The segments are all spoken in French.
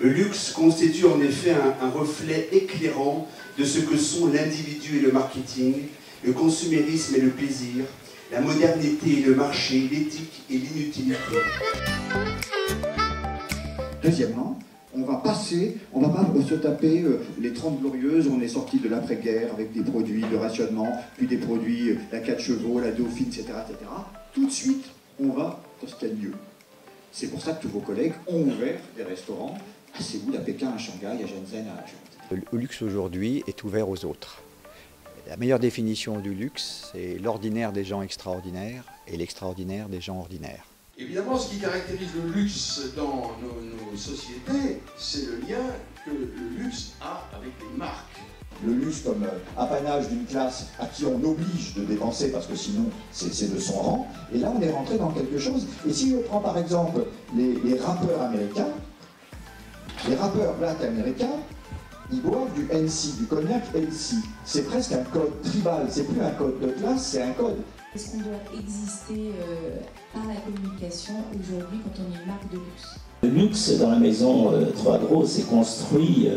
Le luxe constitue en effet un reflet éclairant de ce que sont l'individu et le marketing, le consumérisme et le plaisir, la modernité et le marché, l'éthique et l'inutilité. Deuxièmement, on va pas se taper les 30 glorieuses, on est sorti de l'après-guerre avec des produits de rationnement, puis des produits, la 4 chevaux, la Dauphine, etc., etc. Tout de suite, on va dans ce qu'il y a de mieux. C'est pour ça que tous vos collègues ont ouvert des restaurants à Séoul, à Pékin, à Shanghai, à Shenzhen, à Genève. Le luxe aujourd'hui est ouvert aux autres. La meilleure définition du luxe, c'est l'ordinaire des gens extraordinaires et l'extraordinaire des gens ordinaires. Évidemment, ce qui caractérise le luxe dans nos sociétés, c'est le lien que le luxe a avec les marques. Le luxe comme apanage d'une classe à qui on oblige de dépenser parce que sinon c'est de son rang. Et là on est rentré dans quelque chose. Et si je prends par exemple les rappeurs américains, les rappeurs black américains, ils boivent du NC, du cognac NC. C'est presque un code tribal, c'est plus un code de classe, c'est un code. Est-ce qu'on doit exister par la communication aujourd'hui quand on est une marque de luxe? Le luxe dans la maison Trois-Gros s'est construit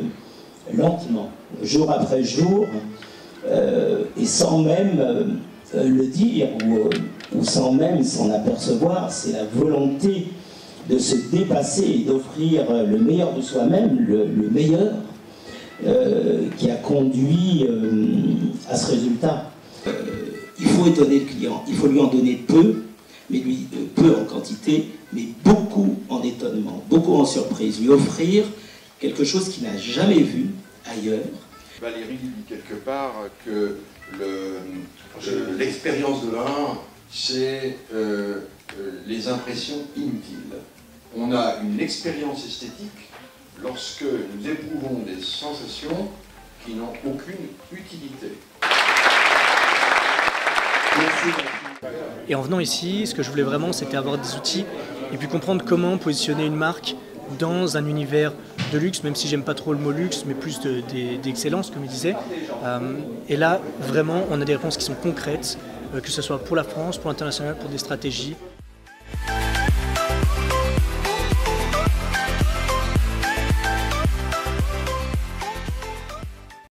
lentement, jour après jour, et sans même le dire ou sans même s'en apercevoir. C'est la volonté de se dépasser et d'offrir le meilleur de soi-même, le meilleur, qui a conduit à ce résultat. Il faut étonner le client, il faut lui en donner peu, mais peu en quantité, mais beaucoup en étonnement, beaucoup en surprise, lui offrir quelque chose qu'il n'a jamais vu ailleurs. Valérie dit quelque part que l'expérience de l'art, c'est les impressions inutiles. On a une expérience esthétique lorsque nous éprouvons des sensations qui n'ont aucune utilité. Et en venant ici, ce que je voulais vraiment, c'était avoir des outils et puis comprendre comment positionner une marque dans un univers de luxe, même si j'aime pas trop le mot luxe, mais plus d'excellence, comme il disait. Et là, vraiment, on a des réponses qui sont concrètes, que ce soit pour la France, pour l'international, pour des stratégies.